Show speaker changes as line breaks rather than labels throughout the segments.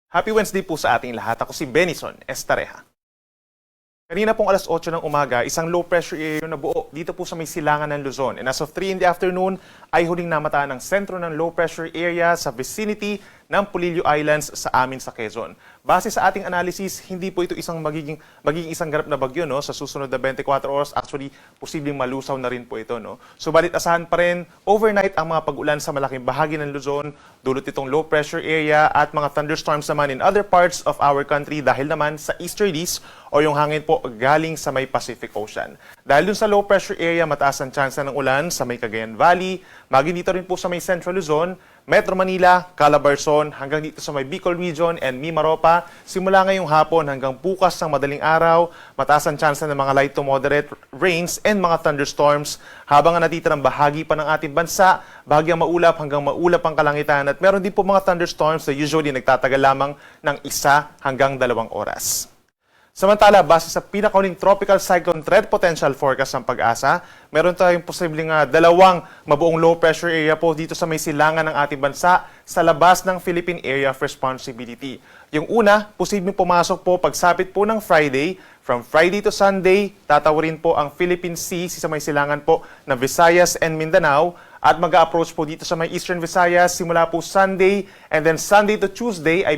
Happy Wednesday po sa ating lahat. Ako si Benison Estareja. Kanina pong alas 8 ng umaga, isang low pressure area yung nabuo dito po sa may silangan ng Luzon. And as of 3 in the afternoon, ay huling namataan ng sentro ng low pressure area sa vicinity ng Polillo Islands sa amin sa Quezon. Base sa ating analysis, hindi po ito magiging isang ganap na bagyo sa susunod na 24 oras. Actually, posibleng malusaw na rin po ito. Subalit asahan pa rin overnight ang mga pag-ulan sa malaking bahagi ng Luzon, dulot itong low pressure area at mga thunderstorms naman in other parts of our country dahil naman sa easterlies o yung hangin po galing sa may Pacific Ocean. Dahil dun sa low pressure area, mataas ang tsansa ng ulan sa may Cagayan Valley, maging dito rin po sa may Central Luzon, Metro Manila, Calabarzon, hanggang dito sa may Bicol Region and Mimaropa. Simula ngayong hapon hanggang bukas ng madaling araw, mataas ang tsansa ng mga light to moderate rains and mga thunderstorms habang ang natitirang bahagi pa ng ating bansa, bahagyang maulap hanggang maulap ang kalangitan at meron din po mga thunderstorms na usually nagtatagal lamang ng 1 hanggang 2 oras. Samantala, base sa pinakauling tropical cyclone threat potential forecast ng Pag-asa, meron tayong posibleng dalawang mabuong low pressure area po dito sa may silangan ng ating bansa sa labas ng Philippine Area of Responsibility. Yung una, posibleng pumasok po pagsapit po ng Friday. From Friday to Sunday, tatawarin po ang Philippine Sea sa may silangan po ng Visayas and Mindanao at mag-a-approach po dito sa may Eastern Visayas simula po Sunday, and then Sunday to Tuesday ay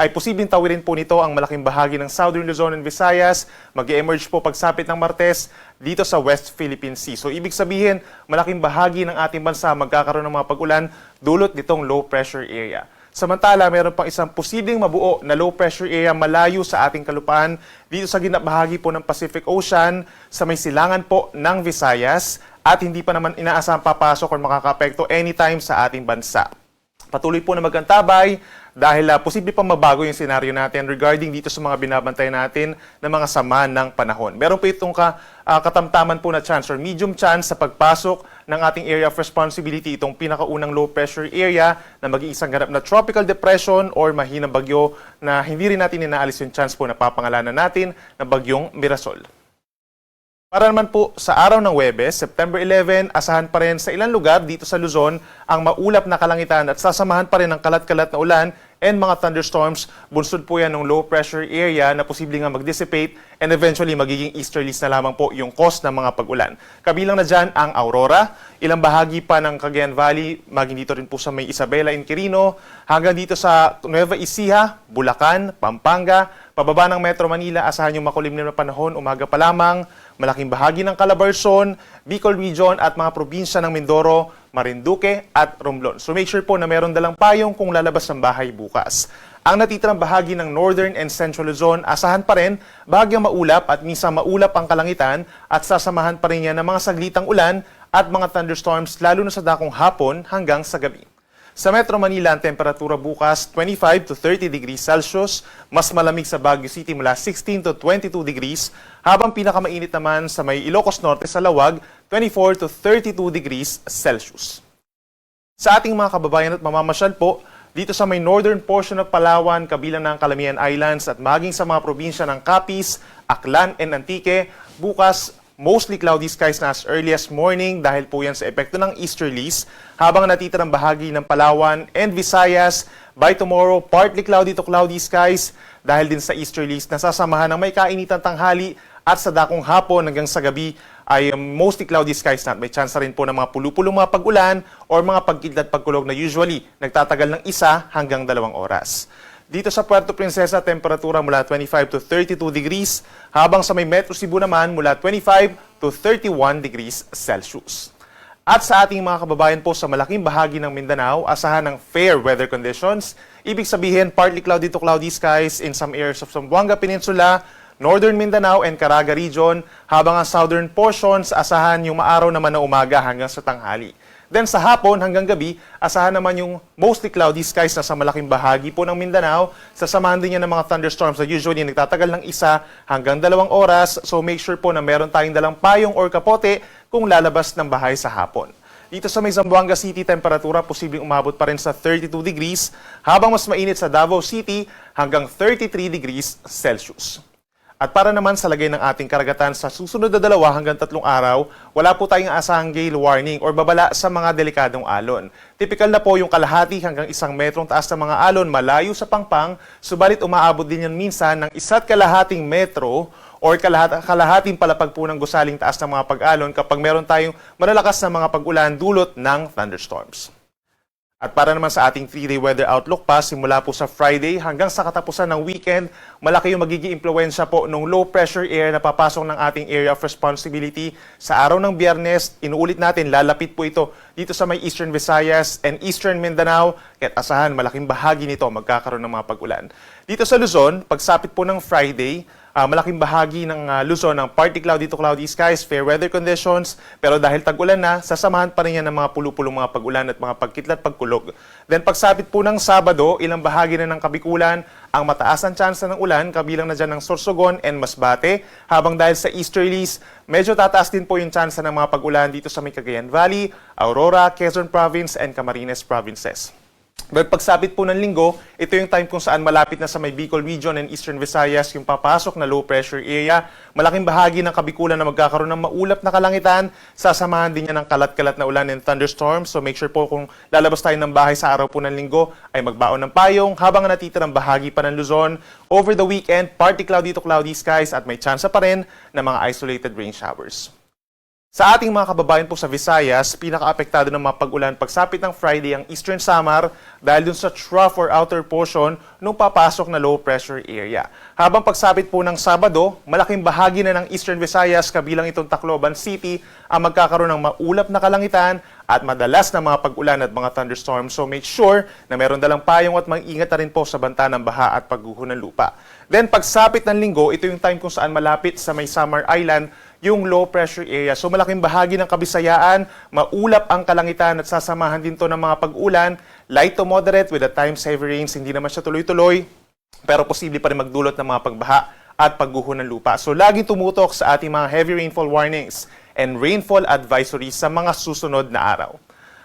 posibleng tawirin po nito ang malaking bahagi ng Southern Luzon and Visayas. Mag-emerge po pagsapit ng Martes dito sa West Philippine Sea. So ibig sabihin, malaking bahagi ng ating bansa magkakaroon ng mga pag-ulan dulot nitong low pressure area. Samantala, meron pang isang posibleng mabuo na low pressure area malayo sa ating kalupaan dito sa ginabahagi po ng Pacific Ocean sa may silangan po ng Visayas at hindi pa naman inaasahang papasok o makakaapekto anytime sa ating bansa. Patuloy po na magantabay dahil posible pang mabago yung senaryo natin regarding dito sa mga binabantay natin ng mga sama ng panahon. Meron po itong katamtaman po na chance or medium chance sa pagpasok ng ating area of responsibility, itong pinakaunang low pressure area na maging isang ganap na tropical depression or mahinang bagyo na hindi rin natin inaalis yung chance po na papangalanan natin na bagyong Mirasol. Para naman po sa araw ng Huwebes, September 11, asahan pa rin sa ilang lugar dito sa Luzon ang maulap na kalangitan at sasamahan pa rin ng kalat-kalat na ulan and mga thunderstorms. Bunsod po yan ng low pressure area na posibleng nga mag-dissipate and eventually magiging easterlies na lamang po yung cause ng mga pag-ulan. Kabilang na dyan ang Aurora, ilang bahagi pa ng Cagayan Valley, maging dito rin po sa may Isabela and Quirino, hanggang dito sa Nueva Ecija, Bulacan, Pampanga, pababa ng Metro Manila, asahan yung makulimlim na panahon, umaga pa lamang, malaking bahagi ng Calabarzon, Bicol Region at mga probinsya ng Mindoro, Marinduque at Romblon. So make sure po na meron dalang payong kung lalabas ng bahay bukas. Ang natitirang bahagi ng Northern and Central Luzon, asahan pa rin bahagyang maulap at minsan maulap ang kalangitan at sasamahan pa rin yan ng mga saglitang ulan at mga thunderstorms lalo na sa dakong hapon hanggang sa gabi. Sa Metro Manila, ang temperatura bukas 25 to 30 degrees Celsius, mas malamig sa Baguio City mula 16 to 22 degrees, habang pinakamainit naman sa may Ilocos Norte sa Lawag, 24 to 32 degrees Celsius. Sa ating mga kababayan at mamamasyal po, dito sa may northern portion of Palawan, kabilang ng Calamian Islands at maging sa mga probinsya ng Capiz, Aklan and Antique, bukas mostly cloudy skies na as early as morning dahil po yan sa epekto ng easterlies, habang natitirang bahagi ng Palawan and Visayas, by tomorrow, partly cloudy to cloudy skies dahil din sa easterlies na sasamahan ng may kainitan tanghali at sa dakong hapon hanggang sa gabi ay mostly cloudy skies na may chance rin po ng mga pulupulong mga pag-ulan or mga pagkidlat pagkulog na usually nagtatagal ng 1 hanggang 2 oras. Dito sa Puerto Princesa, temperatura mula 25 to 32 degrees, habang sa may Metro Cebu naman mula 25 to 31 degrees Celsius. At sa ating mga kababayan po sa malaking bahagi ng Mindanao, asahan ng fair weather conditions. Ibig sabihin, partly cloudy to cloudy skies in some areas of Zamboanga Peninsula, Northern Mindanao and Caraga Region, habang ang southern portions, asahan yung maaraw naman na umaga hanggang sa tanghali. Then sa hapon hanggang gabi, asahan naman yung mostly cloudy skies na sa malaking bahagi po ng Mindanao. Sasamahan din yan ng mga thunderstorms na usually nagtatagal ng 1 hanggang 2 oras. So make sure po na meron tayong dalang payong or kapote kung lalabas ng bahay sa hapon. Dito sa may Zamboanga City, temperatura posibleng umabot pa rin sa 32 degrees, habang mas mainit sa Davao City hanggang 33 degrees Celsius. At para naman sa lagay ng ating karagatan sa susunod na 2 hanggang 3 araw, wala po tayong asahang gale warning or babala sa mga delikadong alon. Typical na po yung kalahati hanggang 1 metrong taas na mga alon malayo sa pangpang, subalit umaabot din yan minsan ng 1.5 metro or kalahating palapag po ng gusaling taas ng mga pag-alon kapag meron tayong malalakas na mga pag-ulan dulot ng thunderstorms. At para naman sa ating 3-day weather outlook pa, simula po sa Friday hanggang sa katapusan ng weekend, malaki yung magiging impluwensya po ng low pressure air na papasok ng ating area of responsibility. Sa araw ng Biyernes, inuulit natin, lalapit po ito dito sa may Eastern Visayas and Eastern Mindanao, kaya't asahan malaking bahagi nito magkakaroon ng mga pag-ulan. Dito sa Luzon, pagsapit po ng Friday, malaking bahagi ng Luzon ng partly cloudy to cloudy skies, fair weather conditions, pero dahil tag-ulan na, sasamahan pa rin yan ng mga pulupulong mga pag-ulan at mga pagkitlat pagkulog. Then pagsapit po ng Sabado, ilang bahagi na ng Kabikulan, ang mataas ang tsansa ng ulan, kabilang na dyan ng Sorsogon and Masbate, habang dahil sa easterlies, medyo tataas din po yung tsansa ng mga pag-ulan dito sa may Cagayan Valley, Aurora, Quezon Province, and Camarines Provinces. But pagsapit po ng Linggo, ito yung time kung saan malapit na sa may Bicol Region and Eastern Visayas yung papasok na low pressure area. Malaking bahagi ng Kabikulan na magkakaroon ng maulap na kalangitan. Sasamahan din yan ng kalat-kalat na ulan and thunderstorms. So make sure po kung lalabas tayo ng bahay sa araw po ng Linggo ay magbaon ng payong habang natitirang bahagi pa ng Luzon. Over the weekend, partly cloudy to cloudy skies at may tsansa pa rin ng mga isolated rain showers. Sa ating mga kababayan po sa Visayas, pinaka-apektado ng mga pag-ulan pagsapit ng Friday ang Eastern Samar dahil dun sa trough or outer portion nung papasok na low pressure area. Habang pagsapit po ng Sabado, malaking bahagi na ng Eastern Visayas kabilang itong Tacloban City ang magkakaroon ng maulap na kalangitan at madalas na mga pag-ulan at mga thunderstorms. So make sure na meron dalang payong at mag-ingat na rin po sa banta ng baha at pagguho ng lupa. Then pagsapit ng Linggo, ito yung time kung saan malapit sa may Samar Island yung low pressure area. So malaking bahagi ng Kabisayaan, maulap ang kalangitan at sasamahan din to ng mga pag-ulan, light to moderate with at times heavy rains, hindi naman siya tuloy-tuloy, pero posible pa rin magdulot ng mga pagbaha at pagguho ng lupa. So laging tumutok sa ating mga heavy rainfall warnings and rainfall advisories sa mga susunod na araw.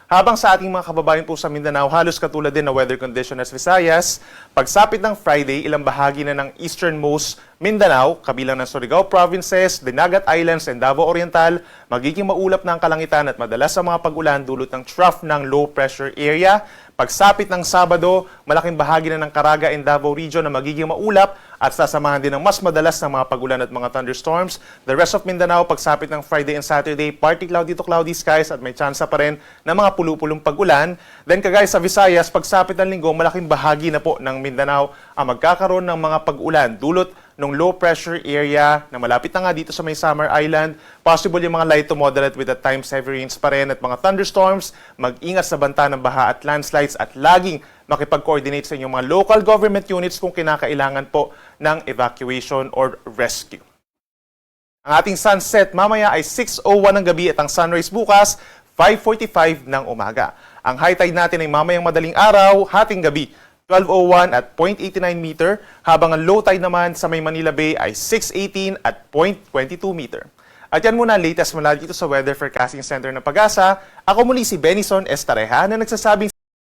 Habang sa ating mga kababayan po sa Mindanao, halos katulad din na weather condition as Visayas, pagsapit ng Friday, ilang bahagi na ng easternmost Mindanao, kabilang ng Surigao Provinces, Dinagat Islands, and Davao Oriental, magiging maulap na ang kalangitan at madalas sa mga pag-ulan dulot ng trough ng low pressure area. Pagsapit ng Sabado, malaking bahagi na ng Caraga and Davao region na magiging maulap at sasamahan din ng mas madalas na mga pag-ulan at mga thunderstorms. The rest of Mindanao, pagsapit ng Friday and Saturday, partly cloudy to cloudy skies at may tsansa pa rin ng mga pulupulong pag-ulan. Then kagaya sa Visayas, pagsapit ng Linggo, malaking bahagi na po ng Mindanao ang magkakaroon ng mga pag-ulan dulot ng low pressure area na malapit na nga dito sa may Samar Island. Possible yung mga light to moderate with at times heavy rains pa rin at mga thunderstorms. Mag-ingat sa banta ng baha at landslides at laging makipag-coordinate sa inyong mga local government units kung kinakailangan po ng evacuation or rescue. Ang ating sunset mamaya ay 6:01 ng gabi at ang sunrise bukas 5:45 ng umaga. Ang high tide natin ay mamayang madaling araw, hating gabi 12:01 at 0.89 meter, habang ang low tide naman sa may Manila Bay ay 6:18 at 0.22 meter. At yan muna ang latest mula dito sa Weather Forecasting Center ng Pag-asa. Ako muli si Benison Estareja na nagsasabing